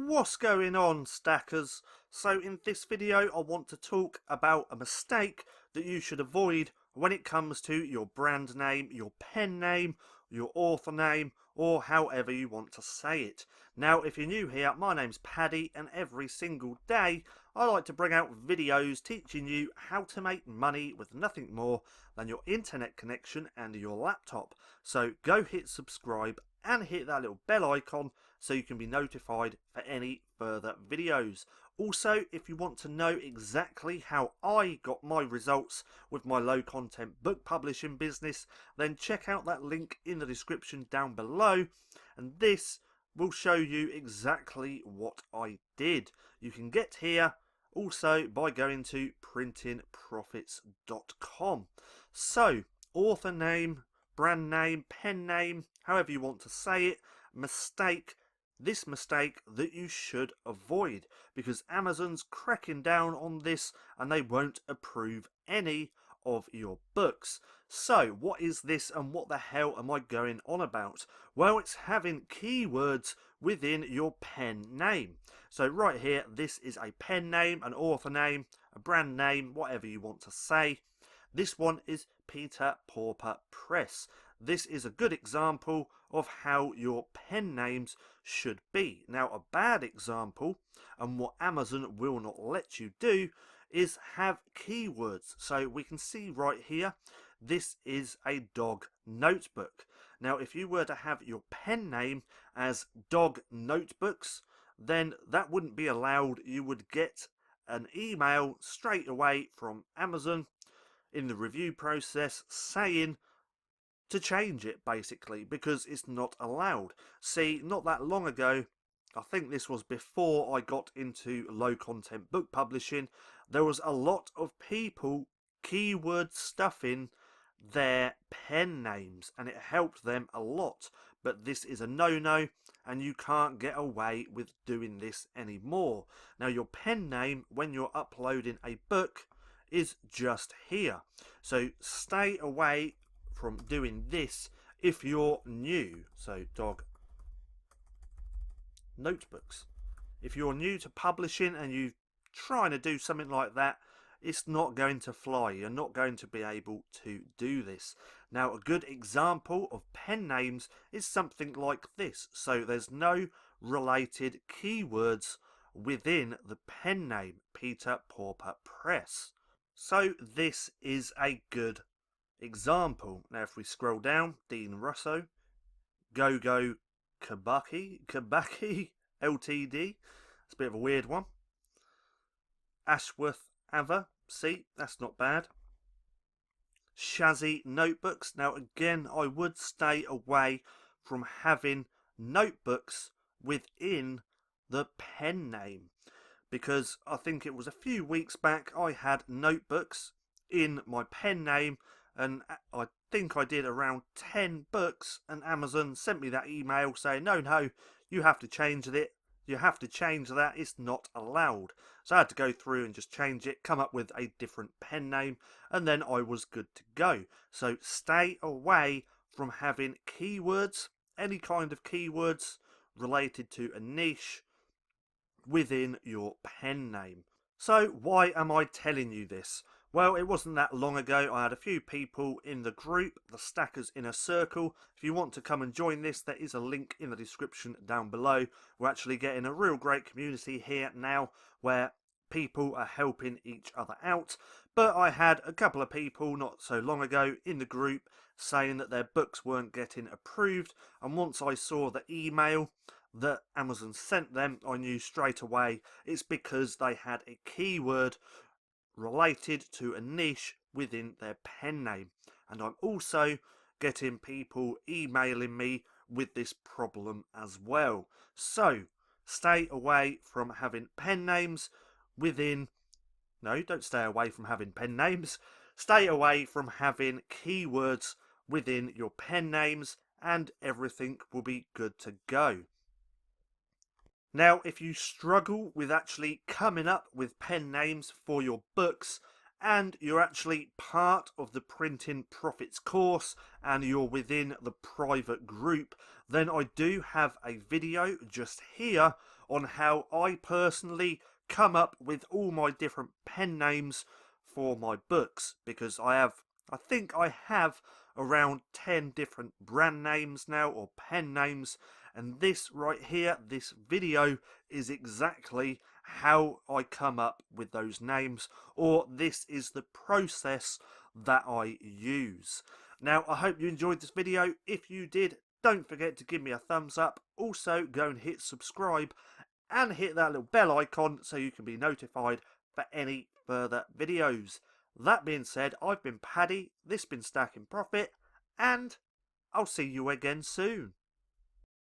What's going on, stackers? So in this video I want to talk about a mistake that you should avoid when it comes to your brand name, your pen name, your author name, or however you want to say it. Now if you're new here, my name's Paddy, and every single day I like to bring out videos teaching you how to make money with nothing more than your internet connection and your laptop. So go hit subscribe and hit that little bell icon so you can be notified for any further videos. Also, if you want to know exactly how I got my results with my low content book publishing business, then check out that link in the description down below, and this will show you exactly what I did. You can get here also by going to printingprofits.com. So, author name, brand name, pen name, however you want to say it, mistake that you should avoid, because Amazon's cracking down on this and they won't approve any of your books. So what is this and what the hell am I going on about? Well, it's having keywords within your pen name. So right here, this is a pen name, an author name, a brand name, whatever you want to say. This one is Peter Pauper Press. This is a good example of how your pen names should be. Now, a bad example, and what Amazon will not let you do, is have keywords. So we can see right here, this is a dog notebook. Now, if you were to have your pen name as Dog Notebooks, then that wouldn't be allowed. You would get an email straight away from Amazon in the review process saying to change it, basically, because it's not allowed. See, not that long ago, I think this was before I got into low content book publishing, there was a lot of people keyword stuffing their pen names, and it helped them a lot. But this is a no-no, and you can't get away with doing this anymore. Now, your pen name, when you're uploading a book, is just here. So stay away from doing this if you're new. So dog notebooks. If you're new to publishing and you're trying to do something like that, it's not going to fly. You're not going to be able to do this. Now, a good example of pen names is something like this. So there's no related keywords within the pen name, Peter Pauper Press. So this is a good example. Now if we scroll down, Dean Russo, Go Kabaki Ltd, it's a bit of a weird one. Ashworth Ava, see, that's not bad. Shazzy Notebooks. Now again, I would stay away from having notebooks within the pen name, because I think it was a few weeks back I had notebooks in my pen name, and I think I did around 10 books, and Amazon sent me that email saying, no, you have to change it. You have to change that. It's not allowed. So I had to go through and just change it, come up with a different pen name, and then I was good to go. So stay away from having keywords, any kind of keywords related to a niche within your pen name. So why am I telling you this? Well, it wasn't that long ago. I had a few people in the group, the Stackers Inner Circle. If you want to come and join this, there is a link in the description down below. We're actually getting a real great community here now where people are helping each other out. But I had a couple of people not so long ago in the group saying that their books weren't getting approved. And once I saw the email that Amazon sent them, I knew straight away it's because they had a keyword related to a niche within their pen name. And I'm also getting people emailing me with this problem as well. So stay away from having pen names within, no, don't stay away from having pen names, stay away from having keywords within your pen names, and everything will be good to go. Now, if you struggle with actually coming up with pen names for your books, and you're actually part of the Printing Profits course, and you're within the private group, then I do have a video just here on how I personally come up with all my different pen names for my books, because I think I have around 10 different brand names now, or pen names, and this right here, this video, is exactly how I come up with those names, or this is the process that I use. Now, I hope you enjoyed this video. If you did, don't forget to give me a thumbs up. Also, go and hit subscribe and hit that little bell icon so you can be notified for any further videos. That being said, I've been Paddy, this has been Stacking Profit, and I'll see you again soon.